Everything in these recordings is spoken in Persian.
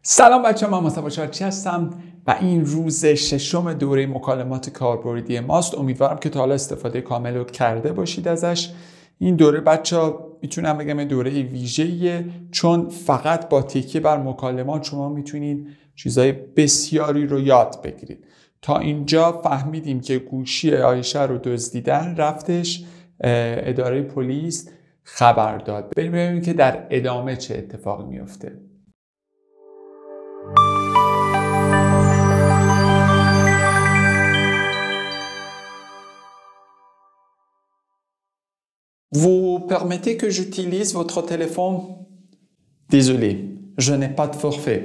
سلام بچه من مصطفی شارچی هستم و این روز ششم دوره مکالمات کاربردی ماست. امیدوارم که تا حالا استفاده کامل رو کرده باشید ازش. این دوره بچه ها میتونم بگم دوره ویژه‌ایه چون فقط با تکیه بر مکالمات شما میتونید چیزای بسیاری رو یاد بگیرید. تا اینجا فهمیدیم که گوشی عایشه رو دزدیدن، رفتش اداره پلیس خبر داد. بریم ببینیم که در ادامه چه اتفاقی میفته. Vous permettez que j'utilise votre téléphone? Désolé, je n'ai pas de forfait.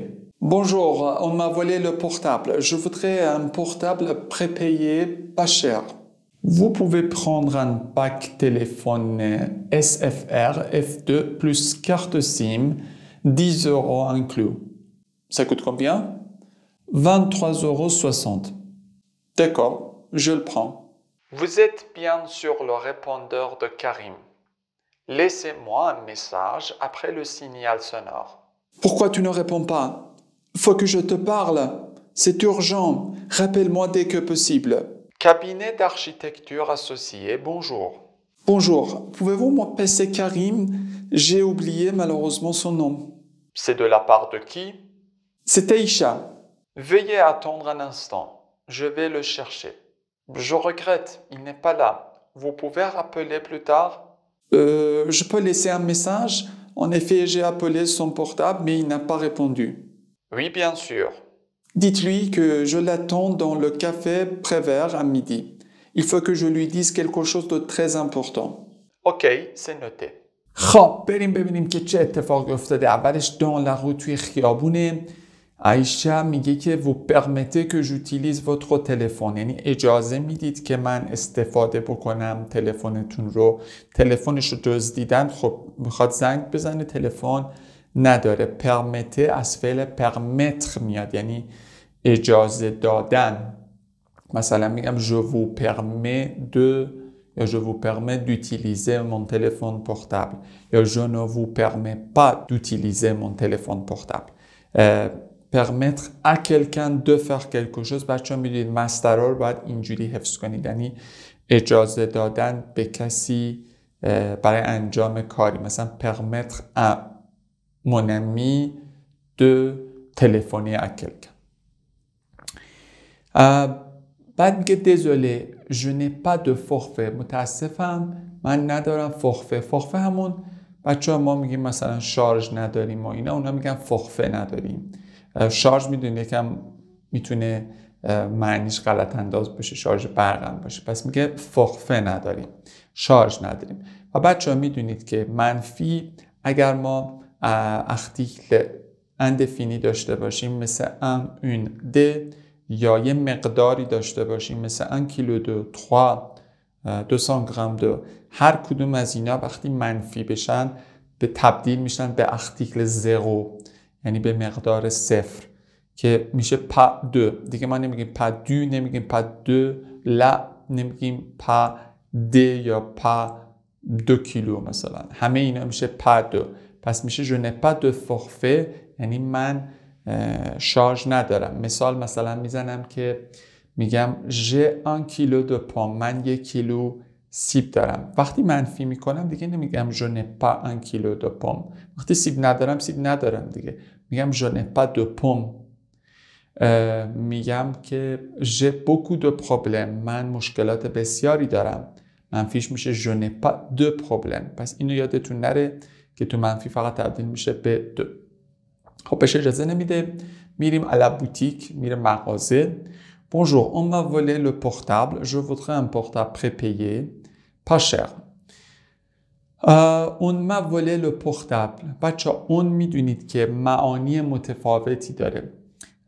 Bonjour, on m'a volé le portable. Je voudrais un portable prépayé pas cher. Vous pouvez prendre un pack téléphone SFR F2 plus carte SIM, 10 € inclus. Ça coûte combien? 23,60 €. D'accord, je le prends. Vous êtes bien sur le répondeur de Karim. Laissez-moi un message après le signal sonore. Pourquoi tu ne réponds pas? Faut que je te parle. C'est urgent. Rappelle-moi dès que possible. Cabinet d'architecture associé, bonjour. Bonjour. Pouvez-vous m'appeler Karim? J'ai oublié malheureusement son nom. C'est de la part de qui? C'est Aïcha. Veuillez attendre un instant. Je vais le chercher. Je regrette, il n'est pas là. Vous pouvez rappeler plus tard? Je peux laisser un message? En effet, j'ai appelé son portable, mais il n'a pas répondu. Oui, bien sûr. Dites-lui que je l'attends dans le café Prévert à midi. Il faut que je lui dise quelque chose de très important. Ok, c'est noté. خب بریم ببینیم که چه اتفاقی افتاده. اولش دان لغو توی خیابونه. عایشه میگه که vous permettez que j'utilise votre téléphone، یعنی اجازه میدید که من استفاده بکنم تلفنتون رو. تلفنش رو دزدیدن، خب میخواد زنگ بزنه، تلفن نداره. پرمته از فعل پرمتر میاد، یعنی اجازه دادن. مثلا میگم je vous permets de یا je vous permets d'utiliser mon téléphone portable یا je ne vous permets pas d'utiliser mon téléphone portable. permettre à quelqu'un de faire quelque chose. بچه ها میدونید مصدرها رو باید اینجوری حفظ کنید، یعنی اجازه دادن به کسی برای انجام کاری. مثلا permettre à mon ami de téléphoner à quelqu'un. بعد میگه désolé je n'ai pas de forfait، متاسفم من ندارم forfait. forfait همون بچه ها ما میگیم مثلا شارژ نداریم و اینا، اونا میگن forfait نداریم. شارژ میدونید یکم میتونه معنیش غلط انداز باشه، شارژ برقم باشه، پس میگه forfait نداریم، شارژ نداریم. و بچه ها میدونید که منفی اگر ما article indéfini داشته باشیم مثل un, une, des، یا یه مقداری داشته باشیم مثل 1 کیلو دو، 200 گرم دو، هر کدوم از اینا وقتی منفی بشن به تبدیل میشن به article 0، یعنی به مقدار صفر که میشه pas دو. دیگه ما نمیگیم pas du، نمیگیم pas دو، لا نمیگیم pas de یا pas 2 کیلو مثلا. همه اینا میشه pas دو. پس میشه je n'ai pas de forfait، یعنی من شارژ ندارم. مثلا میزنم که میگم j'ai 1 کیلو دو پام، من 1 کیلو سیب دارم. وقتی منفی میکنم دیگه نمیگم je n'ai pas 1 کیلو دو پام. وقتی سیب ندارم دیگه میگم je n'ai pas de pomme. میگم که j'ai beaucoup de problèmes، من مشکلات بسیاری دارم. منفیش میشه je n'ai pas de problème. پس اینو یادتون نره که تو منفی فقط تبدیل میشه به دو. خب بهش اجازه نمیده. میریم à la boutique، میریم مغازه. Bonjour, on m'a volé le portable. Je voudrais un portable prépayé, pas cher. On m'a volé le portable. بچه اون میدونید که معانی متفاوتی داره.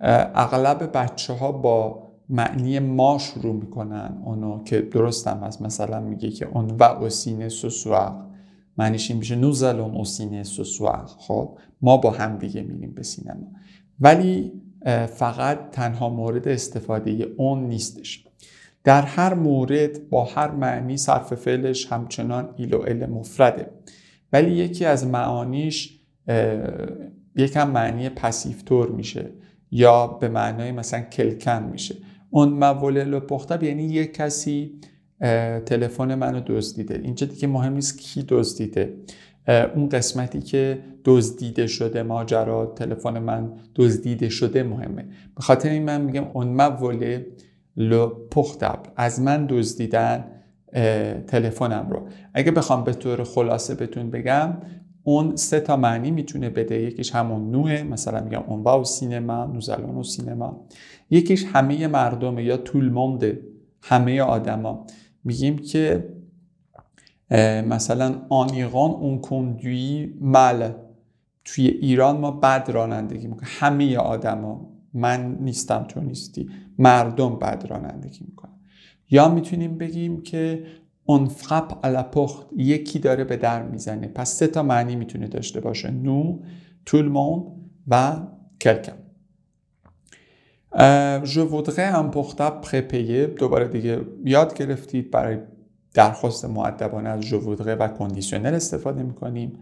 اغلب بچه ها با معنی ما شروع میکنن اونو که درست هم هست. مثلا میگه که on va au ciné ce soir، معنیش این میشه nous allons au ciné ce soir. خب ما با هم دیگه میریم به سینما. ولی فقط تنها مورد استفاده اون نیستش. در هر مورد با هر معنی صرف فعلش همچنان ایل و ال مفرده. ولی یکی از معانیش یکم معنی پسیفتور میشه یا به معنای مثلا کلکن میشه. اون مواله لپختب یعنی یک کسی تلفن منو دزدیده. اینجا دیگه مهم نیست کی دزدیده، اون قسمتی که دزدیده شده، ماجرا تلفن من دزدیده شده مهمه. به خاطر این من میگم اون مواله لپختب، از من دزدیدن تلفنم رو. اگه بخوام به طور خلاصه بهتون بگم، اون 3 تا معنی میتونه بده. یکیش همون نوعه، مثلا میگم اون با و سینما، نوزالون و سینما. یکیش همه مردمه یا طول مونده، همه آدما. میگیم که مثلا آن ایران اون کندوی مل، توی ایران ما بد رانندگی میکنیم. همه آدما، من نیستم تو نیستی، مردم بد رانندگی میکنن. یا میتونیم بگیم که اون فراپ à la porte، یکی داره به در میزنه. پس 3 تا معنی میتونه داشته باشه: نو، tout le monde و quelqu'un. Je voudrais un portable prépayé. دوباره دیگه یاد گرفتید برای درخواست مؤدبانه از je voudrais و کندیشنل استفاده میکنیم.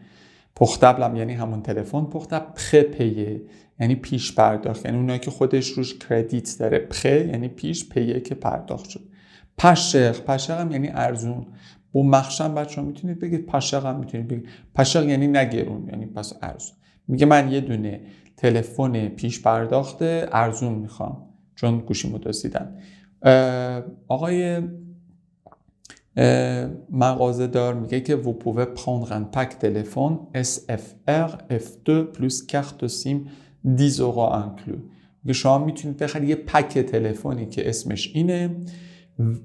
پورتابل هم یعنی همون تلفن. پورتابل پرپیه یعنی پیش پرداخت، یعنی اونایی که خودش روش کردیت داره. پره یعنی پیش، پیه که پرداخت شد. پشق هم یعنی ارزون. با مخشم بچه ها میتونید بگید، پشق هم میتونید بگید. پشق یعنی نگرون، یعنی پس ارزون. میگه من یه دونه تلفن پیش پرداخت ارزون میخوام چون گوشیمو دزدیدن. آقای مغازه دار میگه که vous pouvez prendre un pack téléphone SFR F2 plus carte SIM 10 € inclus. میگه شما میتونید بخرید یه پک تلفنی که اسمش اینه،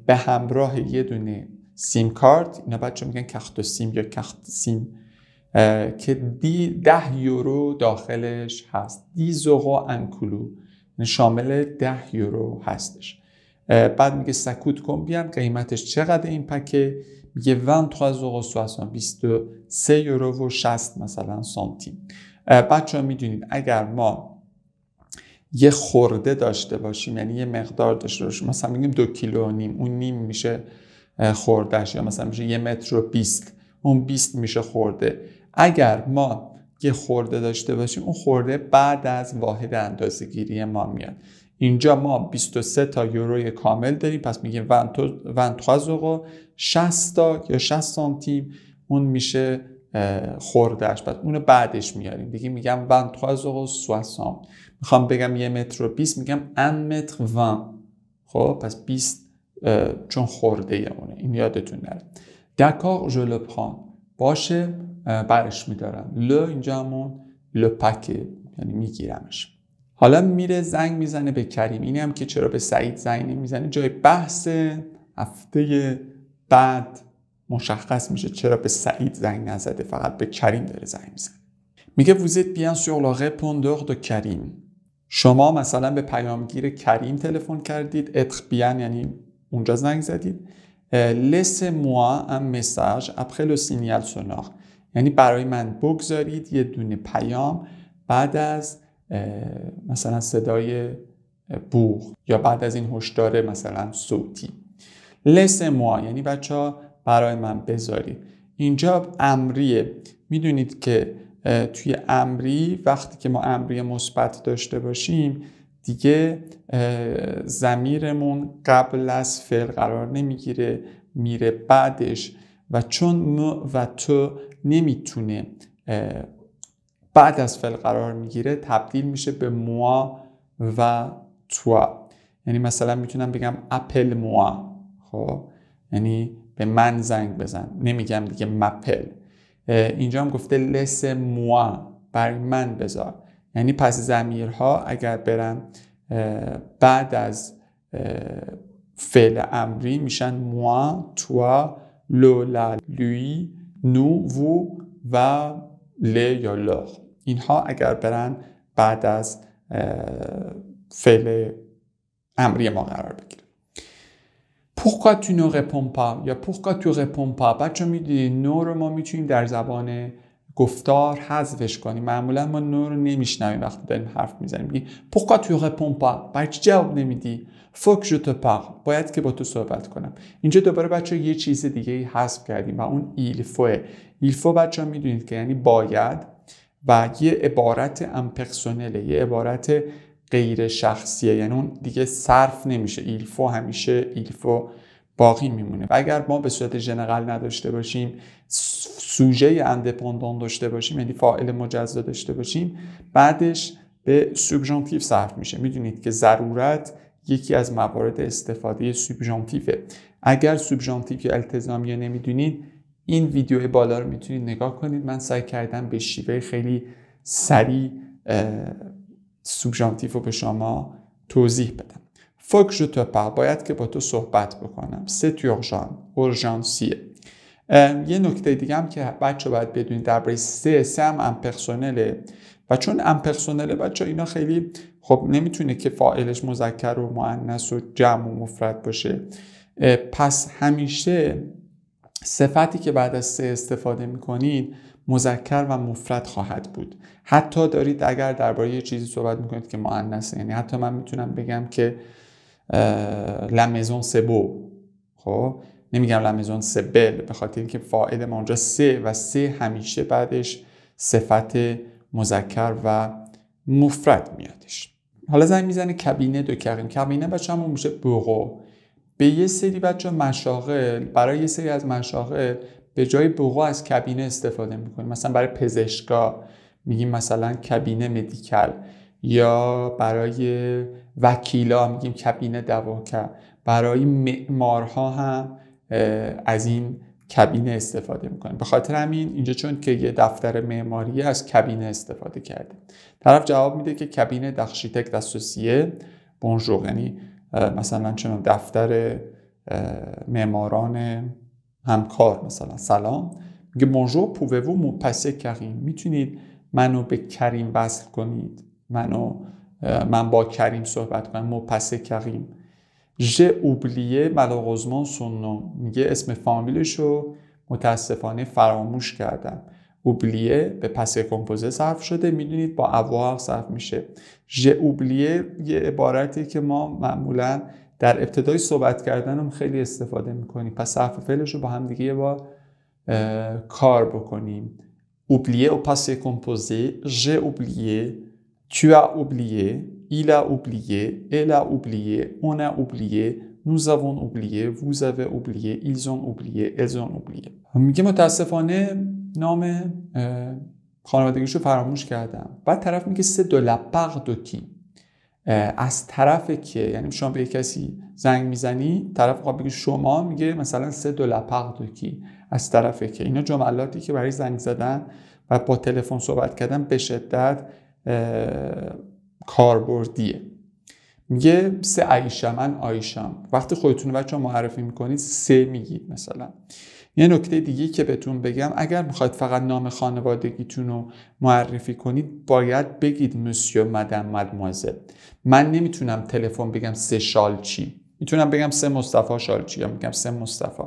به همراه یه دونه سیم کارت، اینا بچه میگن کارت سیم یا کارت سیم، که 10 یورو داخلش هست. 10 € inclus یعنی شامل 10 یورو هستش. بعد میگه سکوت کن بیام قیمتش چقدر این پکه؟ میگه 23,60 23 یورو و 60 مثلا سانتیم. بچه ها میدونید اگر ما یه خورده داشته باشیم، یعنی یه مقدار داشته باشیم، مثلا میگیم 2,5 کیلو، اون نیم میشه خوردهش، یا مثلا میشه 1 متر و 20، اون 20 میشه خورده. اگر ما یه خورده داشته باشیم، اون خورده بعد از واحد اندازه‌گیری ما میاد. اینجا ما 23 تا یوروی کامل داریم، پس میگیم 23 60 تا یا 60 سانتیم، اون میشه خوردهش. پس اونو بعدش میاریم دیگه، میگم 23 میخوام بگم 1 متر و 20، میگم 1 متر 20. خب پس 20 چون خورده اونه، این یادتون نره. دکار je le prends، باشه برش میدارم. ل اینجا همون le paquet یعنی میگیرمش. حالا میره زنگ میزنه به کریم. اینی هم که چرا به سعید زنگ نمیزنه جای بحث هفته بعد مشخص میشه چرا به سعید زنگ نزده، فقط به کریم داره زنگ میزنه. میگه vous êtes bien sur le répondeur de کریم. شما مثلا به پیامگیر کریم تلفن کردید. être bien یعنی اونجا زنگ زدید. laissez-moi un message après le signal sonore یعنی برای من بگذارید یه دونه پیام بعد از مثلا صدای بوق یا بعد از این هشدار مثلا صوتی. laissez-moi یعنی بچه‌ها برای من بذارید. اینجا امریه. میدونید که توی امری وقتی که ما امری مثبت داشته باشیم دیگه ضمیرمون قبل از فعل قرار نمیگیره، میره بعدش، و چون م و تو نمیتونه بعد از فعل قرار میگیره تبدیل میشه به موا و توا. یعنی مثلا میتونم بگم اپل موا، خب یعنی به من زنگ بزن، نمیگم دیگه مپل. اینجا هم گفته لس موا، برای من بذار. یعنی پس ضمیرها اگر برن بعد از فعل امری میشن موا، توا، لو، لا، لوی، نو، وو و ل یا لور. اینها اگر برن بعد از فعل امری ما قرار بگیره. Pourquoi tu ne réponds pas یا pourquoi tu réponds pas؟ بچه میدونید نو رو ما میتونیم در زبان گفتار حذفش کنیم. معمولا ما نو رو نمیشنویم وقتی داریم حرف میزنیم. میگیم pourquoi tu réponds pas؟ برای چی جواب نمیدی؟ faut que je te parle، باید که با تو صحبت کنم. اینجا دوباره بچه یه چیز دیگه حذف کردیم و اون il faut. il faut بچه میدونید که یعنی باید، و یه عبارت امپرسونله، یه عبارت غیر شخصیه، یعنی اون دیگه صرف نمیشه. ایلفو همیشه ایلفو باقی میمونه. و اگر ما به صورت ژنرال نداشته باشیم، سوژه اندپندان داشته باشیم، یعنی فاعل مجزا داشته باشیم، بعدش به سوبژانتیو صرف میشه. میدونید که ضرورت یکی از موارد استفاده سوبژانتیوه. اگر سوبژانتیو التزامیه نمیدونید، این ویدیو بالا رو میتونید نگاه کنید. من سعی کردم به شیوه خیلی سریع سوبژانتیو رو به شما توضیح بدم. فوق جو te parle، باید که با تو صحبت بکنم. c'est urgent، اورژانسیه. یه نکته دیگه هم که بچه باید بدونید درباره سه هم امپرسونله و چون امپرسونله بچه اینا خیلی خب نمیتونه که فاعلش مذکر و مؤنث و جمع و مفرد باشه. پس همیشه صفتی که بعد از سه استفاده میکنید مذکر و مفرد خواهد بود. حتی دارید اگر درباره یه چیزی صحبت میکنید که مؤنثه، یعنی حتی من میتونم بگم که la maison c'est beau، خب نمیگم la maison c'est belle، به خاطر اینکه فاعل ما اونجا سه و سه همیشه بعدش صفت مذکر و مفرد میادش. حالا زنگ میزنه کابینه دو کریم. کابینه بچه همون میشه بوغو. به یه سری بچه مشاغل، برای یه سری از مشاغل به جای بوغو از کابینه استفاده میکنیم. مثلا برای پزشکا میگیم مثلا کابینه مدیکال، یا برای وکیلا میگیم کابینه دواکر. برای معمارها هم از این کابینه استفاده میکنیم. به خاطر همین اینجا چون که یه دفتر معماری از کابینه استفاده کرده، طرف جواب میده که کابینه دارشیتکت اسوسیه بونژور، یعنی مثلا چون دفتر معماران همکار، مثلا سلام، میگه بونژور پووو مو پاسه کریم، میتونید منو به کریم وصل کنید، من با کریم صحبت کنم. مو پاسه کریم. ژ اوبلیه مالوروزمان سون نوم، میگه اسم فامیلشو متاسفانه فراموش کردم. اوبلیه به پاسه کمپوزه صرف شده، میدونید با اوار صرف میشه. ژ اوبلیه یه عبارتی که ما معمولا در ابتدای صحبت کردنم خیلی استفاده میکنیم. پس صرف فعلش رو با هم دیگه با کار بکنیم. اوبلیه او پاسه کمپوزه، ژ اوبلیه، tu as oublié، il a oublié، elle a oublié، on a oublié، nous avons oublié، vous avez oublié، ils ont oublié، elles ont oublié. میگه متاسفانه نام خانوادگیشو فراموش کردم. بعد طرف میگه c'est de la part de qui، از طرف که، یعنی شما به کسی زنگ میزنی، طرف بگه شما، میگه مثلا c'est de la part de qui، از طرف که. اینا جملاتی که برای زنگ زدن و با تلفن صحبت کردن به شدت کاربردیه. میگه سه عایشه، من عایشم. وقتی خودتون بچه معرفی میکنید سه میگید. مثلا یه نکته دیگه که بهتون بگم، اگر میخواید فقط نام خانوادگیتون رو معرفی کنید باید بگید مسیو، مدام، مادموازل. من نمیتونم تلفن بگم سه شالچی، میتونم بگم سه مصطفی شالچی، یا میگم سه مصطفی.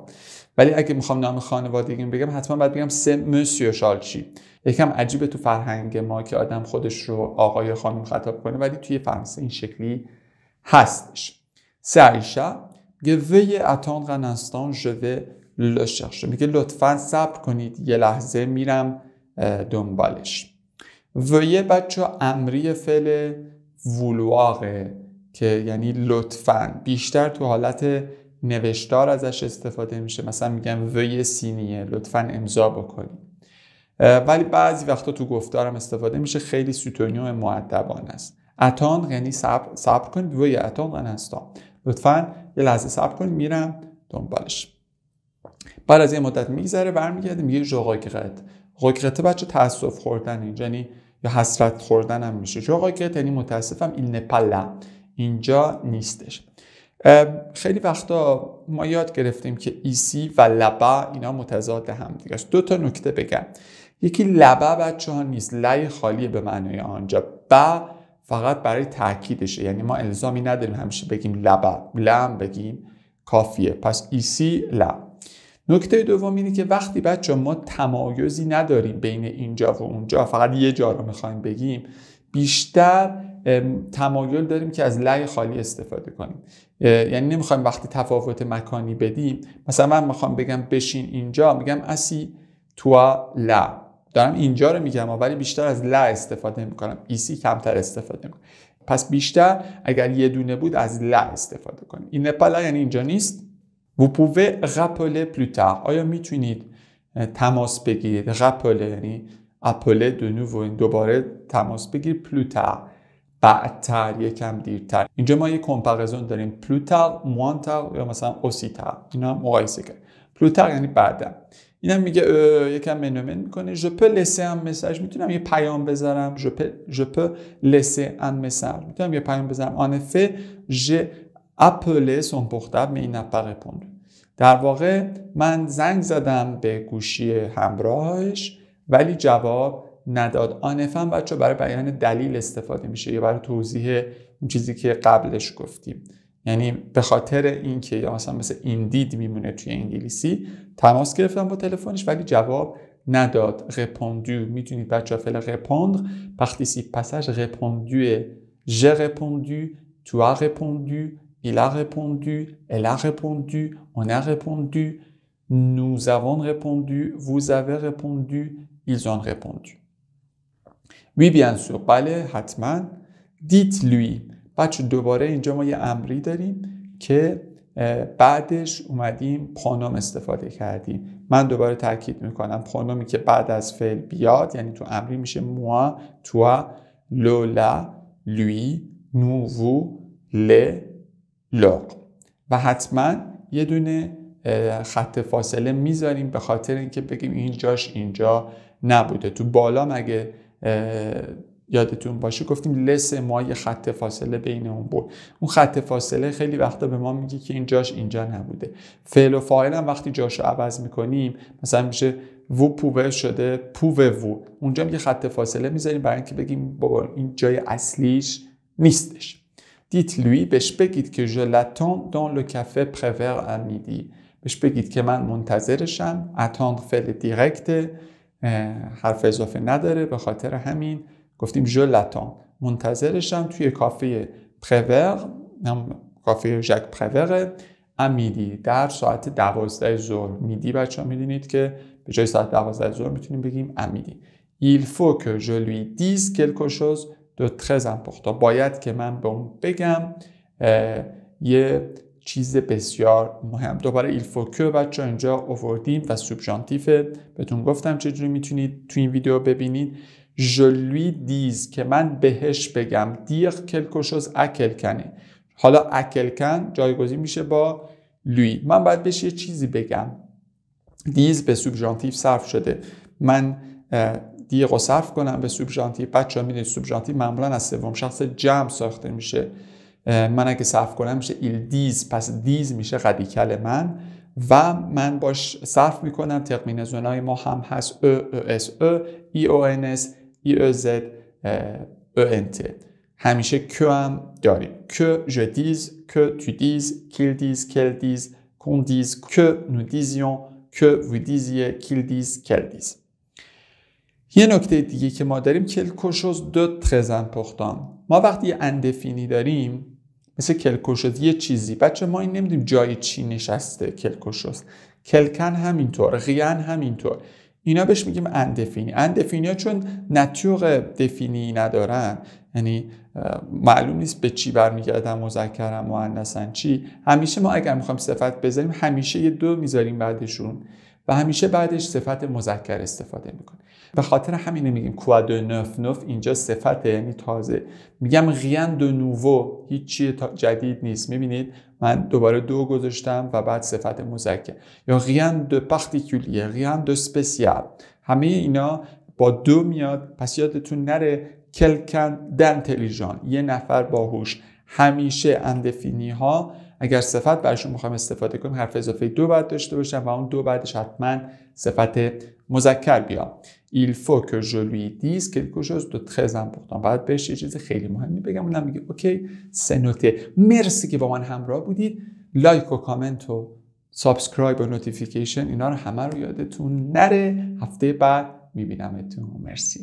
ولی اگه میخوام نام خانوادگیم بگم حتما باید بگم سه مسیو شالچی. یکم عجیبه تو فرهنگ ما که آدم خودش رو آقای یا خانم خطاب کنه، ولی توی فرانسه این شکلی هستش. سه عایشه میگه وی attendre un instant je vais le chercher، میگه لطفاً صبر کنید یه لحظه میرم دنبالش. وی بچه امری فعل وولواغه که یعنی لطفاً، بیشتر تو حالت نوشتار ازش استفاده میشه. مثلا میگم وی سینیه، لطفاً امضا بکنید. ولی بعضی وقتا تو گفتارم استفاده میشه، خیلی سوتونیو مؤدبانه است. اتان یعنی صبر کنید، وی اتان هستم، لطفاً یه لحظه صبر کنید میرم دنبالش. بعد از یه مدت میگذره برمیگرده میگه جو regrette بچه تاسف خوردن، اینجا یعنی یا حسرت خوردن هم میشه. جو regrette یعنی متاسفم، il n'est pas là، اینجا نیستش. خیلی وقتا ما یاد گرفتیم که ایسی و لبا اینا متضاد هم دیگه است. دو تا نکته بگم. یکی لبا بچه ها نیست، لای خالیه به معنای آنجا، با فقط برای تأکیدشه، یعنی ما الزامی نداریم همیشه بگیم لبا، لم بگیم کافیه. پس ایسی لا. نکته دوم اینه که وقتی بچه ما تمایزی نداریم بین اینجا و اونجا، فقط یه جا رو میخوایم بگیم، بیشتر تمایل داریم که از لای خالی استفاده کنیم. یعنی نمیخوایم وقتی تفاوت مکانی بدیم، مثلا من میخوام بگم بشین اینجا، میگم اسی توا لا، دارم اینجا رو میگم ولی بیشتر از لا استفاده میکنم. ایسی کمتر استفاده میکنم. پس بیشتر اگر یه دونه بود از لا استفاده کنیم. این نپالا یعنی اینجا نیست. Vous pouvez rappeler plus tard. آیا میتونید تماس بگیرید؟ rappeler یعنی appeler de nouveau. این دوباره تماس بگیرید. plus tard بعدتر، یکم دیرتر. اینجا ما یه کمپاریزون داریم. plus tard, moins tard یا مثلا aussi tard. اینا مقایسه کنیم. plus tard یعنی بعدا. اینم میگه یکم منومن میکنه. je peux laisser un message. میتونم یه پیام بذارم. je peux laisser un message. میتونم یه پیام بذارم. en effet, j'ai appelé son portable mais il n'a pas répondu. در واقع من زنگ زدم به گوشی همراهش ولی جواب نداد. آنفن بچه برای بیان دلیل استفاده میشه یا برای توضیح اون چیزی که قبلش گفتیم. یعنی به خاطر اینکه یا مثلا ایندید میمونه توی انگلیسی، تماس گرفتم با تلفنش ولی جواب نداد. répondu میتونید بچه فعل répondre participe passage répondu j'ai répondu tu as répondu il a répondu elle a répondu on a répondu nous avons répondu vous avez répondu ils ont répondu. Oui bien sûr بله حتما. dites lui. بچه دوباره اینجا ما یه امری داریم که بعدش اومدیم پرونوم استفاده کردیم. من دوباره تاکید میکنم پرونومی که بعد از فعل بیاد یعنی تو امری میشه moi, toi, Lola, lui, nous, vous, les, leur. و حتما یه دونه خط فاصله میذاریم به خاطر اینکه بگیم اینجاش اینجا نبوده. تو بالا مگه یادتون باشه گفتیم لس ما یه خط فاصله بین اون بود. اون خط فاصله خیلی وقتا به ما میگه که اینجاش اینجا نبوده. فعل و فاعل هم وقتی جاشو عوض میکنیم مثلا میشه vous pouvez شده pouvez-vous. اونجا یه خط فاصله میذاریم برای اینکه بگیم بابا این جای اصلیش نیستش. dites-lui بهش بگید که je l'attends dans le café Prévert à midi. بهش بگید که من منتظرشم. attendre فعل دیرکت حرف اضافه نداره به خاطر همین گفتیم je l'attends. منتظرشم توی کافه پرور، کافه ژاک پرور à midi در ساعت 12 ظهر. میدی بچه‌ها میدونید که به جای ساعت 12 ظهر میتونیم بگیم à midi. il faut que je lui dise quelque chose de très important. باید که من به اون بگم یه چیز بسیار مهم. دوباره il faut que بچه اینجا آوردیم و سوبژانتیفه. بهتون گفتم چجوری میتونید تو این ویدیو ببینید. je lui dise که من بهش بگم. dire quelque chose à quelqu'un. حالا à quelqu'un جایگزین میشه با lui. من باید بهش یه چیزی بگم. dise به سوبژانتیف صرف شده. من dire رو صرف کنم به سوبژانتیف. بچه ها میدونید سوبژانتیف معمولا از سوم شخص جمع ساخته میشه. من اگه صرف کنم میشه il disent. پس disent میشه قدیکل من و من باش صرف میکنم. ترمینزونای ما هم هست ES EONS EEZ ENT. همیشه که هم داریم. که je dise que tu dises qu'ils disent qu'elles disent qu'on dise que nous disions que vous disiez qu'ils disent qu'elles disent. یه نکته دیگه که ما داریم quelque chose de très important. ما وقتی یه اندفینی داریم مثل quelque chose یه چیزی بچه ما این نمیدونیم جای چی نشسته. quelque chose quelqu'un همینطور rien همینطور. اینا بهش میگیم اندفینی. اندفینی ها چون ناتور دفینی ندارن یعنی معلوم نیست به چی برمیگردن مذکر مؤنثن چی. همیشه ما اگر میخوایم صفت بذاریم همیشه یه دو میذاریم بعدشون و همیشه بعدش صفت مذکر استفاده میکنیم. به خاطر همین میگیم quoi de neuf. اینجا صفت یعنی تازه. میگم rien de nouveau هیچ چیز جدید نیست. میبینید من دوباره دو گذاشتم و بعد صفت مذکر. یا rien de particulier rien de spécial. همه اینا با دو میاد. پس یادتون نره quelqu'un d'intelligent یه نفر باهوش. همیشه اندفینی ها اگر صفت برشون میخوایم استفاده کنیم حرف اضافه دو بعد داشته باشن و اون دو بعدش حتما صفت مذکر بیاد. il faut que je lui dise quelque chose de très important. بعد بهش یه چیز خیلی مهمی بگم. اونم میگه اوکی c'est noté. مرسی که با من همراه بودید. لایک و کامنت و سابسکرایب و نوتیفیکیشن اینا رو همه رو یادتون نره. هفته بعد میبینمتون. مرسی.